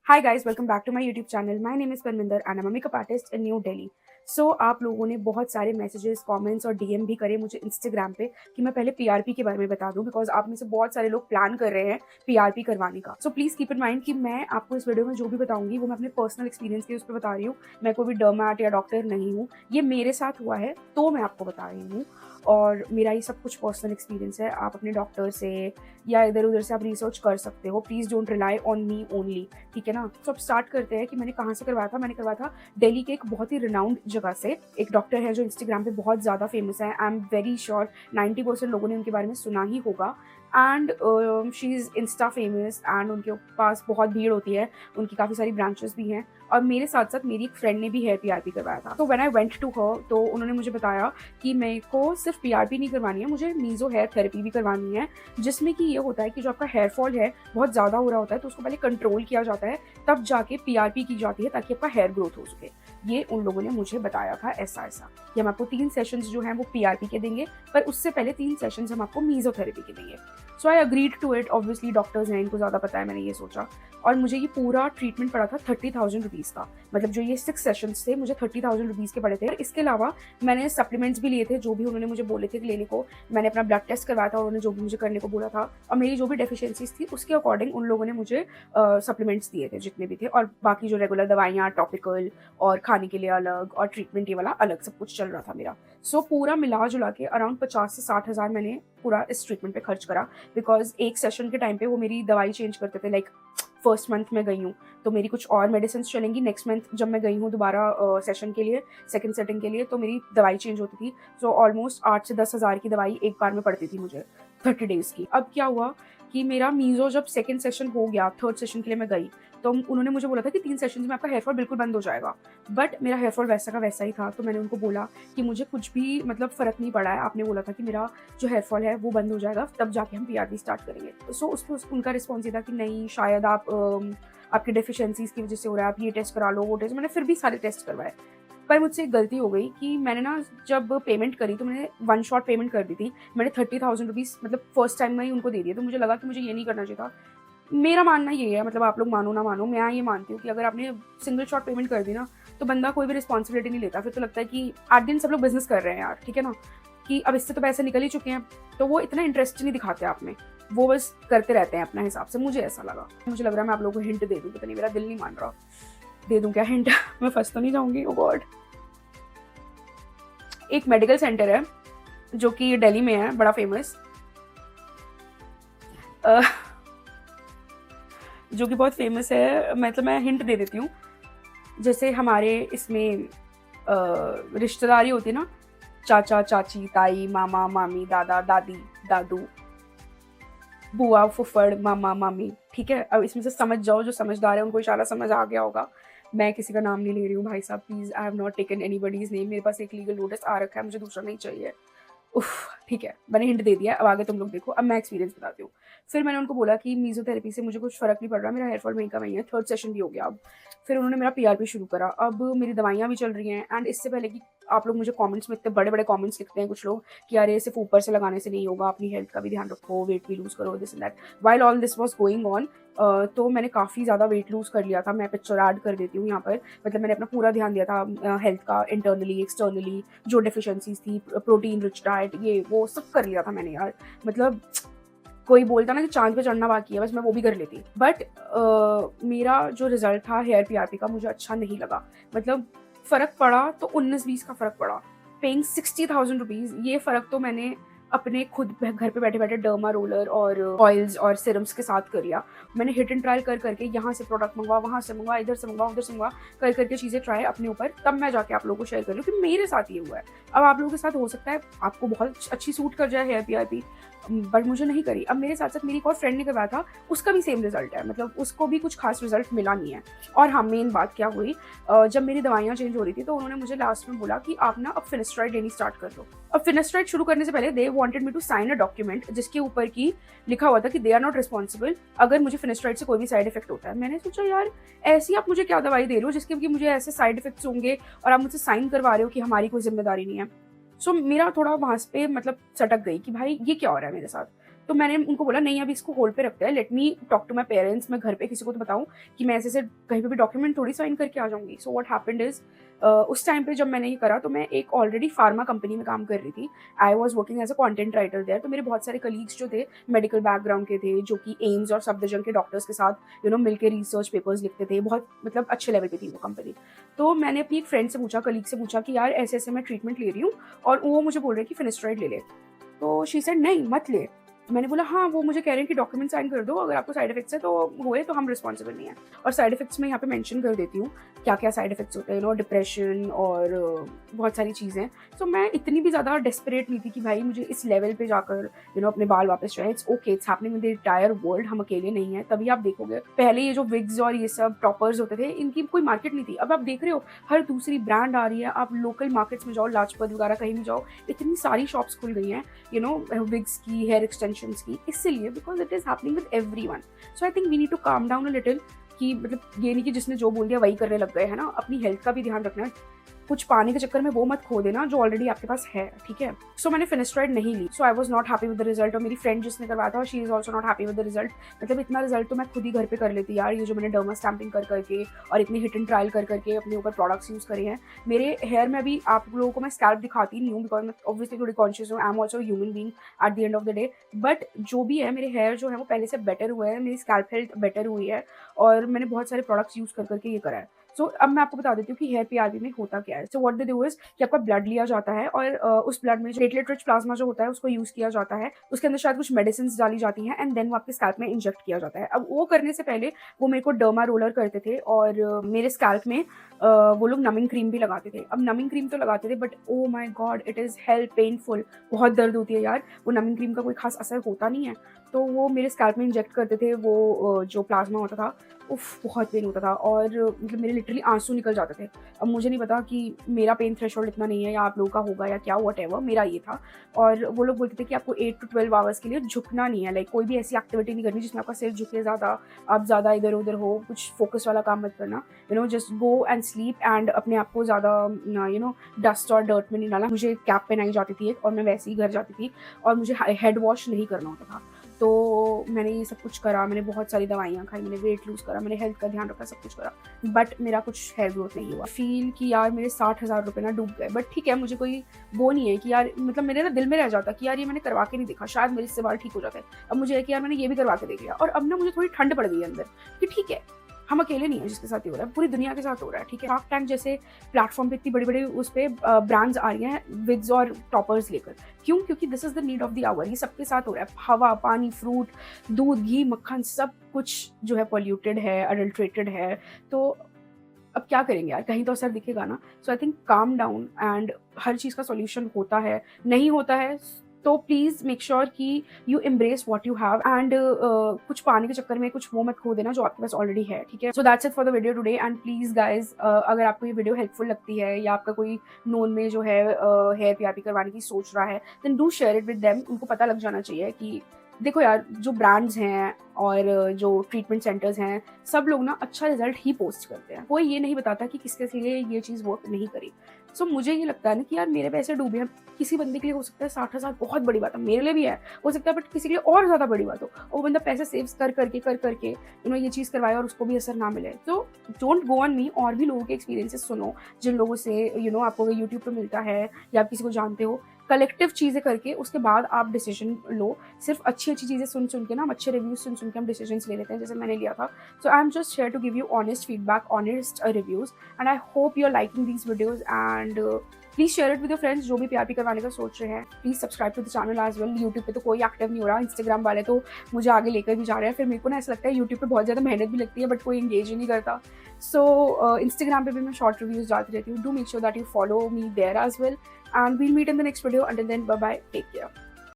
Hi guys, welcome back to my YouTube channel. My name is Parminder and I am a makeup artist in New Delhi. So आप लोगों ने बहुत सारे messages, comments और DM भी करे मुझे इंस्टाग्राम पे कि मैं पहले पीआरपी के बारे में बता दूं, बिकॉज आप में से बहुत सारे लोग प्लान कर रहे हैं पीआरपी करवाने का। So please keep in mind कि मैं आपको इस वीडियो में जो भी बताऊंगी वो मैं अपने पर्सनल एक्सपीरियंस के उस पर बता रही हूँ। मैं कोई भी डर्मेट या डॉक्टर नहीं हूँ, ये मेरे साथ हुआ है तो मैं आपको बता रही हूँ। और मेरा ये सब कुछ पर्सनल एक्सपीरियंस है। आप अपने डॉक्टर से या इधर उधर से आप रिसर्च कर सकते हो। Please don't rely on me only, ठीक है ना। तो अब स्टार्ट करते हैं कि मैंने कहाँ से करवाया था। मैंने करवाया था दिल्ली के एक बहुत ही रिनाउंड जगह से। एक डॉक्टर है जो इंस्टाग्राम पे बहुत ज़्यादा फेमस है। आई एम वेरी श्योर 90% लोगों ने उनके बारे में सुना ही होगा। And she is Insta famous and उनके पास बहुत भीड़ होती है। उनकी काफ़ी सारी ब्रांचेस भी हैं। और मेरे साथ साथ मेरी एक फ्रेंड ने भी हेयर पीआरपी करवाया था। तो when I went to her, तो उन्होंने मुझे बताया कि मेरे को सिर्फ पीआरपी नहीं करवानी है, मुझे मीजो हेयर थेरेपी भी करवानी है, जिसमें कि ये होता है कि जो आपका हेयर फॉल है बहुत ज़्यादा हो रहा होता है तो उसको पहले कंट्रोल किया जाता है, तब जाके पीआरपी की जाती है ताकि आपका हेयर ग्रोथ हो सके। ये उन लोगों ने मुझे बताया था ऐसा ऐसा कि हम आपको 3 सेशंस जो हैं वो पीआरपी के देंगे, पर उससे पहले 3 सेशंस हम आपको मीजो थेरेपी के देंगे। So I agreed to it. Obviously doctors हैं, इनको ज़्यादा पता है, मैंने ये सोचा। और मुझे ये पूरा ट्रीटमेंट पड़ा था 30,000 रुपीज़ का। मतलब जो ये 6 सेशंस थे मुझे 30,000 रुपीज़ के पड़े थे। इसके अलावा मैंने सप्लीमेंट्स भी लिए थे, जो भी उन्होंने मुझे बोले थे लेने को। मैंने अपना ब्लड टेस्ट करवाया था, उन्होंने जो भी मुझे करने को बोला था, और मेरी जो भी डेफिशिएंसीज थी उसके अकॉर्डिंग उन लोगों ने मुझे सप्लीमेंट्स दिए थे जितने भी थे। और बाकी जो रेगुलर दवाइयाँ, टॉपिकल और खाने के लिए अलग और ट्रीटमेंट ये वाला अलग, सब कुछ चल रहा था मेरा। सो पूरा मिला जुला के अराउंड 50 से 60 हज़ार मैंने पूरा इस ट्रीटमेंट पे खर्च करा। बिकॉज एक सेशन के टाइम पे वो मेरी दवाई चेंज करते थे। लाइक फर्स्ट मंथ में गई हूँ तो मेरी कुछ और मेडिसिन चलेंगी, नेक्स्ट मंथ जब मैं गई हूँ दोबारा सेशन के लिए, सेकंड सेटिंग के लिए, तो मेरी दवाई चेंज होती थी। सो ऑलमोस्ट 8 से 10 हज़ार की दवाई एक बार में पड़ती थी मुझे 30 डेज़ की। अब क्या हुआ कि मेरा मीज़ो जब सेकंड सेशन हो गया, थर्ड सेशन के लिए मैं गई, तो उन्होंने मुझे बोला था कि 3 सेशंस में आपका हेयर फॉल बिल्कुल बंद हो जाएगा। बट मेरा हेयर फॉल वैसा का वैसा ही था। तो मैंने उनको बोला कि मुझे कुछ भी मतलब फ़र्क नहीं पड़ा है, आपने बोला था कि मेरा जो हेयर फॉल है वो बंद हो जाएगा, तब जाके हम पीआरपी स्टार्ट करेंगे। सो उस पर उनका रिस्पॉन्स ये था कि नहीं, शायद आपकी डेफिशिएंसीज़ की वजह से हो रहा है, आप ये टेस्ट करा लो, वो टेस्ट। मैंने फिर भी सारे टेस्ट करवाए, पर मुझसे एक गलती हो गई कि मैंने ना जब पेमेंट करी तो मैंने वन शॉट पेमेंट कर दी थी। मैंने 30,000 रुपीज़ मतलब फर्स्ट टाइम में ही उनको दे दिए। तो मुझे लगा कि मुझे ये नहीं करना चाहिए था। मेरा मानना ये है, मतलब आप लोग मानो ना मानो, मैं ये मानती हूँ कि अगर आपने सिंगल शॉट पेमेंट कर दी ना तो बंदा कोई भी रिस्पॉन्सिबिलिटी नहीं लेता। फिर तो लगता है कि 8 दिन सब लोग बिजनेस कर रहे हैं यार, ठीक है ना, कि अब इससे तो पैसे निकल ही चुके हैं, तो वो इतना इंटरेस्ट नहीं दिखाते आप में, वो बस करते रहते हैं अपने हिसाब से। मुझे ऐसा लगा, मुझे लग रहा है मैं आप लोगों को हिंट दे दूँ, पता नहीं, मेरा दिल नहीं मान रहा। दे दूँ क्या हिंट? मैं फंस तो नहीं जाऊंगी? ओ गॉड। एक मेडिकल सेंटर है जो कि दिल्ली में है, बड़ा फेमस, जो कि बहुत फेमस है। मतलब मैं हिंट दे देती हूँ। जैसे हमारे इसमें रिश्तेदारी होती है ना, चाचा चाची, ताई, मामा मामी, दादा दादी, दादू, बुआ फुफड़, मामा मामी, ठीक है। अब इसमें से समझ जाओ, जो समझदार है उनको इशारा समझ आ गया होगा। मैं किसी का नाम नहीं ले रही हूँ भाई साहब, please. I have not taken anybody's name. मेरे पास एक लीगल नोटिस आ रखा है, मुझे दूसरा नहीं चाहिए। उफ, ठीक है, मैंने हिंट दे दिया, अब आगे तुम लोग देखो। अब मैं एक्सपीरियंस बताती हूँ। फिर मैंने उनको बोला कि मीजोथेरेपी से मुझे कुछ फ़र्क नहीं पड़ रहा, मेरा हेयर फॉल वहीं का वहीं है, थर्ड सेशन भी हो गया अब। फिर उन्होंने मेरा पीआरपी शुरू करा। अब मेरी दवाइयाँ भी चल रही हैं। एंड इससे पहले कि आप लोग मुझे कमेंट्स में इतने बड़े बड़े कमेंट्स लिखते हैं कुछ लोग कि अरे सिर्फ ऊपर से लगाने से नहीं होगा, अपनी हेल्थ का भी ध्यान रखो, वेट भी लूज़ करो, this and that. While all this was going on, तो मैंने काफ़ी ज़्यादा वेट लूज़ कर लिया था। मैं पिक्चर ऐड कर देती हूँ यहाँ पर। मतलब मैंने अपना पूरा ध्यान दिया था हेल्थ का, इंटरनली एक्सटर्नली, जो डेफिशिएंसीज थी, प्रोटीन रिच डाइट, ये वो सब कर लिया था मैंने यार। मतलब कोई बोलता ना कि चाँद पे चढ़ना बाकी है, बस मैं वो भी कर लेती। बट मेरा जो रिजल्ट था हेयर पीआरपी का मुझे अच्छा नहीं लगा। मतलब फ़र्क पड़ा तो 19-20 का फ़र्क पड़ा। पेइंग 60,000 रुपीज़, ये फ़र्क तो मैंने अपने खुद घर पे बैठे बैठे डर्मा रोलर और ऑयल्स और सिरम्स के साथ कर लिया। मैंने हिट एंड ट्रायल कर करके, यहाँ से प्रोडक्ट मंगवा, वहाँ से मंगवा, इधर से मंगवा, उधर से मंगवा, कर करके चीज़ें ट्राई अपने ऊपर, तब मैं जाके आप लोगों को शेयर कर रही हूँ कि मेरे साथ ये हुआ है। अब आप लोगों के साथ हो सकता है आपको बहुत अच्छी सूट कर जाए हेयर पीआरपी, बट मुझे नहीं करी। अब मेरे साथ साथ मेरी एक और फ्रेंड ने करवाया था, उसका भी सेम रिजल्ट है। मतलब उसको भी कुछ खास रिजल्ट मिला नहीं है। और हाँ, मेन बात क्या हुई, जब मेरी दवाइयाँ चेंज हो रही थी तो उन्होंने मुझे लास्ट में बोला कि आप ना अब फिनेस्ट्राइड लेनी स्टार्ट कर दो। अब फिनेस्ट्राइड शुरू करने से पहले they wanted me to sign a document जिसके ऊपर की लिखा हुआ था कि दे आर नॉट रिस्पॉन्सिबल अगर मुझे फिनेस्ट्राइड से कोई भी साइड इफेक्ट होता है। मैंने सोचा यार, ऐसी आप मुझे क्या दवाई दे रहे हो जिसके कि मुझे ऐसे साइड इफेक्ट्स होंगे और आप मुझसे साइन करवा रहे हो कि हमारी कोई जिम्मेदारी नहीं है। सो मेरा थोड़ा वहाँ पे मतलब सटक गई कि भाई ये क्या हो रहा है मेरे साथ। तो मैंने उनको बोला नहीं अभी इसको होल्ड पे रखते हैं, let me talk to my parents, मैं घर पे किसी को तो बताऊँ कि मैं ऐसे कहीं पे भी डॉक्यूमेंट थोड़ी साइन करके आ जाऊँगी। सो व्हाट हैपेंड इज़ उस टाइम पे जब मैंने ये करा तो मैं एक ऑलरेडी फार्मा कंपनी में काम कर रही थी। I was working as a content writer there. तो मेरे बहुत सारे कलीग्स जो थे मेडिकल बैकग्राउंड के थे, जो कि एम्स और सफदरजंग के डॉक्टर्स के साथ मिलकर रिसर्च पेपर्स लिखते थे। बहुत मतलब अच्छे लेवल पे थी वो कंपनी। तो मैंने अपनी एक फ्रेंड से पूछा, कलीग से पूछा कि यार ऐसे ऐसे मैं ट्रीटमेंट ले रही हूँ और वो मुझे बोल रहे हैं कि फिनेस्ट्राइड ले ले। तो शी सेड नहीं मत ले। मैंने बोला हाँ वो मुझे कह रहे हैं कि डॉक्यूमेंट साइन कर दो, अगर आपको साइड इफेक्ट्स है तो हुए तो हम रिस्पॉन्सिबल नहीं है। और साइड इफेक्ट्स में यहाँ पे मेंशन कर देती हूँ क्या क्या साइड इफेक्ट्स होते हैं, डिप्रेशन और बहुत सारी चीज़ें। सो मैं इतनी भी ज़्यादा डेस्परेट नहीं थी कि भाई मुझे इस लेवल पे जाकर अपने बाल वापस जाए। It's okay, it's happening with the entire world, हम अकेले नहीं हैं। तभी आप देखोगे पहले ये जो विग्स और ये सब टॉपर्स होते थे इनकी कोई मार्केट नहीं थी। अब आप देख रहे हो हर दूसरी ब्रांड आ रही है। आप लोकल मार्केट्स में जाओ, लाजपत वगैरह कहीं भी जाओ, इतनी सारी शॉप्स खुल गई हैं विग्स की, हेयर एक्सटेंशंस की, इसलिए because it is happening with everyone. So I think we need to calm down a little, कि मतलब ये नहीं कि जिसने जो बोल दिया वही करने लग गए, है ना। अपनी हेल्थ का भी ध्यान रखना है, कुछ पाने के चक्कर में वो मत खो देना जो ऑलरेडी आपके पास है, ठीक है। सो मैंने फिनेस्ट्राइड नहीं ली। So I was not happy with the result. और मेरी फ्रेंड जिसने करवाया था she is also not happy with the result. मतलब इतना रिजल्ट तो मैं खुद ही घर पे कर लेती यार। ये जो मैंने डर्मा स्टैम्पिंग कर करके और इतनी हिट एंड ट्रायल कर करके अपने ऊपर प्रोडक्ट्स यूज करे हैं। मेरे हेयर में भी आप लोगों को मैं स्कैल्प दिखाती नहीं हूँ बिकॉज मैं ऑब्वियसली थोड़ी कॉन्शियस हूँ। I am also human being at the end of the day. But जो भी है, मेरे हेयर जो है वो पहले से बेटर हुए हैं, मेरी स्कैल्प हेल्थ बेटर हुई है और मैंने बहुत सारे प्रोडक्ट्स यूज कर करके ये करा है। सो अब मैं आपको बता देती हूँ कि हेयर पीआरपी में होता क्या है। So what they do is कि आपका ब्लड लिया जाता है और उस ब्लड में प्लेटलेट रिच प्लाज्मा जो होता है उसको यूज किया जाता है। उसके अंदर शायद कुछ मेडिसिन डाली जाती हैं एंड देन वो आपके स्कैल्प में इंजेक्ट किया जाता है। अब वो करने से पहले वो मेरे को डर्मा रोलर करते थे और मेरे स्कैल्प में वो लोग नमिंग क्रीम भी लगाते थे। अब नमिंग क्रीम तो लगाते थे but oh my God it is hell painful, बहुत दर्द होती है यार। वो नमिंग क्रीम का कोई खास असर होता नहीं है। तो वो मेरे स्कैल्प में इंजेक्ट करते थे वो जो प्लाज्मा होता था। उफ, बहुत पेन होता था और मतलब मेरे लिटरली आंसू निकल जाते थे। अब मुझे नहीं पता कि मेरा पेन थ्रेशोल्ड इतना नहीं है या आप लोगों का होगा या क्या, व्हाटएवर, मेरा ये था। और वो लोग बोलते थे कि आपको 8 to 12 आवर्स के लिए झुकना नहीं है। लाइक कोई भी ऐसी एक्टिविटी नहीं करनी जिसमें आपका सिर झुके ज़्यादा, आप ज़्यादा इधर उधर हो, कुछ फोकस वाला काम मत करना। Just go and sleep and अपने आप को ज़्यादा डस्ट और डर्ट में नहीं डालना। मुझे कैप पहनाई जाती थी और मैं वैसे ही घर जाती थी और मुझे हेड वॉश नहीं करना होता था। तो मैंने ये सब कुछ करा, मैंने बहुत सारी दवाइयाँ खाई, मैंने वेट लूज़ करा, मैंने हेल्थ का ध्यान रखा, सब कुछ करा, बट मेरा कुछ हेयर ग्रोथ नहीं हुआ। फील कि यार मेरे 60,000 रुपये ना डूब गए। बट ठीक है, मुझे कोई वो नहीं है कि यार, मतलब मेरे ना दिल में रह जाता कि यार ये मैंने करवा के नहीं देखा, शायद मेरे इससे बाल ठीक हो जाते। अब मुझे है कि यार मैंने ये भी करवा के देख लिया और अब ना मुझे थोड़ी ठंड पड़ गई अंदर कि ठीक है, हम अकेले नहीं है जिसके साथ ये हो रहा है, पूरी दुनिया के साथ हो रहा है, ठीक है। शार्क टैंक जैसे प्लेटफॉर्म पे इतनी बड़ी बड़ी उस पर ब्रांड्स आ रही हैं विग्स और टॉपर्स लेकर। क्यों? क्योंकि this is the need of the hour. ये सबके साथ हो रहा है। हवा, पानी, फ्रूट, दूध, घी, मक्खन, सब कुछ जो है पॉल्यूटेड है, अडल्ट्रेटेड है। तो अब क्या करेंगे यार, कहीं तो असर दिखेगा ना। So I think calm down and हर चीज़ का सॉल्यूशन होता है, नहीं होता है तो प्लीज़ मेक श्योर कि you embrace what you have and कुछ पाने के चक्कर में कुछ वो मत खो देना जो आपके पास ऑलरेडी है, ठीक है। So that's it for the video today and please guys, अगर आपको ये वीडियो हेल्पफुल लगती है या आपका कोई नोन में जो है हेयर पीआरपी करवाने की सोच रहा है, then do share it with them. उनको पता लग जाना चाहिए कि देखो यार, जो ब्रांड्स हैं और जो ट्रीटमेंट सेंटर्स हैं, सब लोग ना अच्छा रिजल्ट ही पोस्ट करते हैं। कोई ये नहीं बताता कि किसके लिए ये चीज़ वर्क नहीं करी। सो मुझे ये लगता है ना कि यार मेरे पैसे डूबे हैं, किसी बंदे के लिए हो सकता है 60,000 बहुत बड़ी बात है, मेरे लिए भी है, हो सकता है, बट किसी के लिए और ज़्यादा बड़ी बात हो। वो बंदा पैसे सेव कर करके ये चीज़ करवाए और उसको भी असर ना मिले। तो डोंट गो ऑन मी, और भी लोगों के एक्सपीरियंसेस सुनो जिन लोगों से आपको यूट्यूब पर मिलता है या आप किसी को जानते हो। कलेक्टिव चीज़ें करके उसके बाद आप डिसीजन लो। सिर्फ अच्छी चीज़ें सुन के ना, हम अच्छे रिव्यूज सुन के हम डिसीजन ले लेते हैं, जैसे मैंने लिया था। So I am just share to give you honest feedback, honest reviews and I hope you are liking these videos and please share it with your friends जो भी पीआरपी करवाने का सोच रहे हैं। Please subscribe to the channel as well. YouTube पे तो कोई एक्टिव नहीं हो रहा, इंस्टाग्राम वाले तो मुझे आगे लेकर भी जा रहे हैं। फिर मेरे को ना ऐसा लगता है यूट्यूब पे बहुत ज़्यादा मेहनत भी लगती है बट कोई एंगेज ही नहीं करता। सो इंस्टाग्राम पे भी मैं शॉर्ट रिव्यूज डालती रहती हूँ। Do make sure that you follow me there as well and we'll meet in the next video. Until then, bye bye, take care.